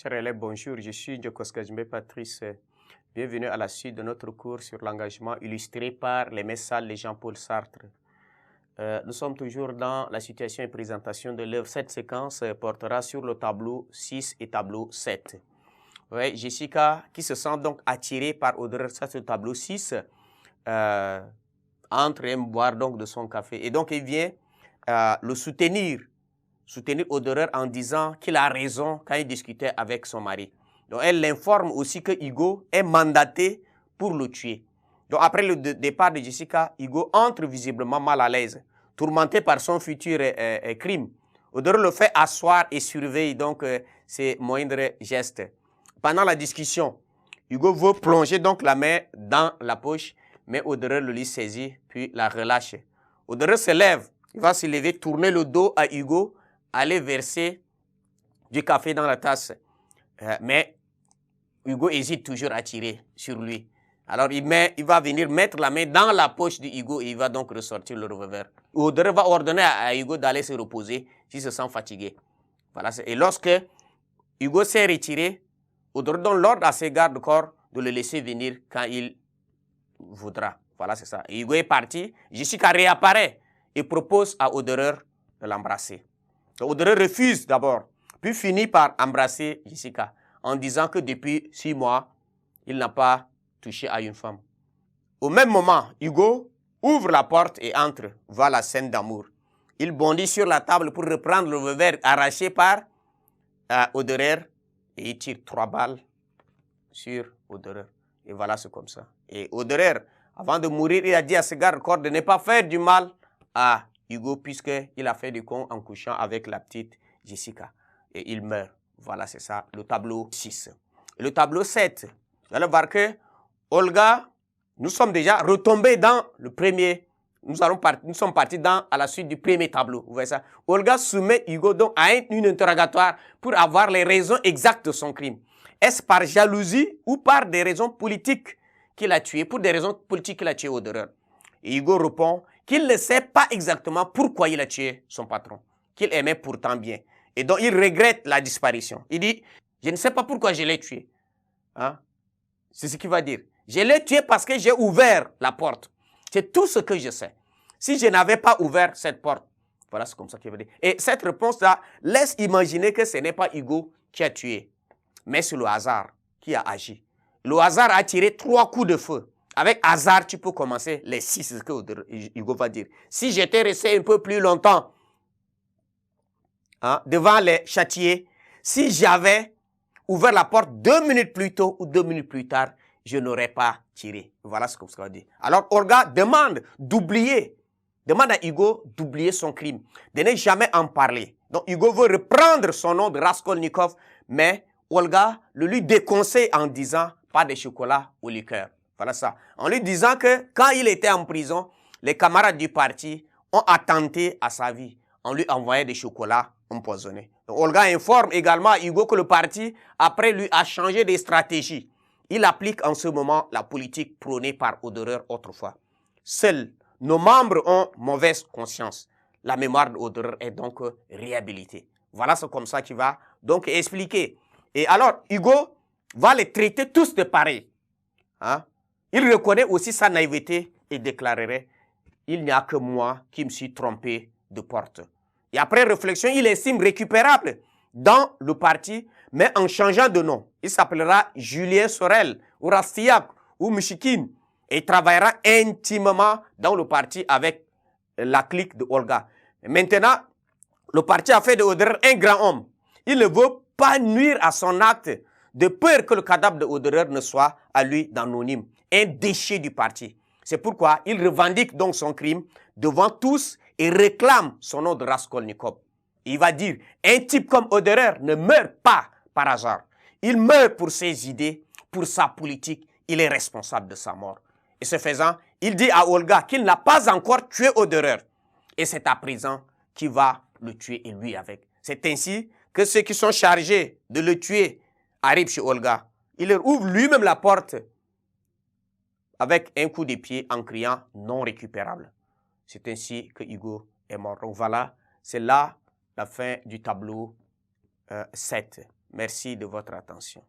Chers élèves, bonjour, je suis Ndjokoskajimbe Patrice. Bienvenue à la suite de notre cours sur l'engagement illustré par les messages de Jean-Paul Sartre. Nous sommes toujours dans la situation et présentation de l'œuvre. Cette séquence portera sur le tableau 6 et tableau 7. Ouais, Jessica, qui se sent donc attirée par Oderer, ça c'est le tableau 6, entre et boire donc de son café. Et donc il vient le soutenir Oderer en disant qu'il a raison quand il discutait avec son mari. Donc elle l'informe aussi que Hugo est mandaté pour le tuer. Donc après le départ de Jessica, Hugo entre visiblement mal à l'aise, tourmenté par son futur crime. Oderer le fait asseoir et surveille donc ses moindres gestes. Pendant la discussion, Hugo veut plonger donc la main dans la poche, mais Oderer le lui saisit puis la relâche. Oderer se lève, il va se lever, tourner le dos à Hugo, aller verser du café dans la tasse. Mais Hugo hésite toujours à tirer sur lui. Alors il va venir mettre la main dans la poche de Hugo et il va donc ressortir le revolver. Oderer va ordonner à Hugo d'aller se reposer s'il se sent fatigué. Voilà. Et lorsque Hugo s'est retiré, Oderer donne l'ordre à ses gardes-corps de le laisser venir quand il voudra. Voilà, c'est ça. Et Hugo est parti. Jessica réapparaît et propose à Oderer de l'embrasser. Oderer refuse d'abord, puis finit par embrasser Jessica en disant que depuis 6 mois, il n'a pas touché à une femme. Au même moment, Hugo ouvre la porte et entre, voit la scène d'amour. Il bondit sur la table pour reprendre le revolver arraché par Oderer et il tire 3 balles sur Oderer. Et voilà, c'est comme ça. Et Oderer, avant de mourir, il a dit à ses gardes-corps de ne pas faire du mal à Hugo puisqu'il a fait du con en couchant avec la petite Jessica. Et il meurt. Voilà, c'est ça, le tableau 6. Et le tableau 7, vous allez voir que Olga, nous sommes déjà retombés dans le premier. Nous sommes partis à la suite du premier tableau. Vous voyez ça? Olga soumet Hugo donc à une interrogatoire pour avoir les raisons exactes de son crime. Est-ce par jalousie ou par des raisons politiques qu'il a tué? Pour des raisons politiques qu'il a tué Oderer. Et Hugo répond qu'il ne sait pas exactement pourquoi il a tué son patron, qu'il aimait pourtant bien. Et donc il regrette la disparition. Il dit, je ne sais pas pourquoi je l'ai tué. Hein? C'est ce qu'il va dire. Je l'ai tué parce que j'ai ouvert la porte. C'est tout ce que je sais. Si je n'avais pas ouvert cette porte, voilà, c'est comme ça qu'il va dire. Et cette réponse-là laisse imaginer que ce n'est pas Hugo qui a tué, mais c'est le hasard qui a agi. Le hasard a tiré 3 coups de feu. Avec hasard, tu peux commencer les 6, c'est ce que Hugo va dire. Si j'étais resté un peu plus longtemps devant les châtiers, si j'avais ouvert la porte 2 minutes plus tôt ou 2 minutes plus tard, je n'aurais pas tiré. Voilà ce qu'on va dire. Alors Olga demande à Hugo d'oublier son crime, de ne jamais en parler. Donc Hugo veut reprendre son nom de Raskolnikov, mais Olga le lui déconseille en disant pas de chocolat au liqueur. Voilà ça. En lui disant que quand il était en prison, les camarades du parti ont attenté à sa vie en lui envoyant des chocolats empoisonnés. Donc Olga informe également à Hugo que le parti, après lui, a changé de stratégie. Il applique en ce moment la politique prônée par Oderer autrefois. Seuls nos membres ont mauvaise conscience. La mémoire d'Oderer est donc réhabilitée. Voilà, c'est comme ça qu'il va donc expliquer. Et alors, Hugo va les traiter tous de pareil. Hein? Il reconnaît aussi sa naïveté et déclarerait « Il n'y a que moi qui me suis trompé de porte ». Et après réflexion, il estime récupérable dans le parti, mais en changeant de nom. Il s'appellera Julien Sorel, ou Rastiak, ou Michikin, et travaillera intimement dans le parti avec la clique de Olga. Et maintenant, le parti a fait de Oderer un grand homme. Il ne veut pas nuire à son acte, de peur que le cadavre de Oderer ne soit à lui d'anonyme, un déchet du parti. C'est pourquoi il revendique donc son crime devant tous et réclame son nom de Raskolnikov. Il va dire, un type comme Oderer ne meurt pas par hasard. Il meurt pour ses idées, pour sa politique. Il est responsable de sa mort. Et ce faisant, il dit à Olga qu'il n'a pas encore tué Oderer. Et c'est à présent qu'il va le tuer et lui avec. C'est ainsi que ceux qui sont chargés de le tuer arrivent chez Olga. Il leur ouvre lui-même la porte avec un coup de pied en criant non récupérable. C'est ainsi que Hugo est mort. Donc voilà, c'est là la fin du tableau 7. Merci de votre attention.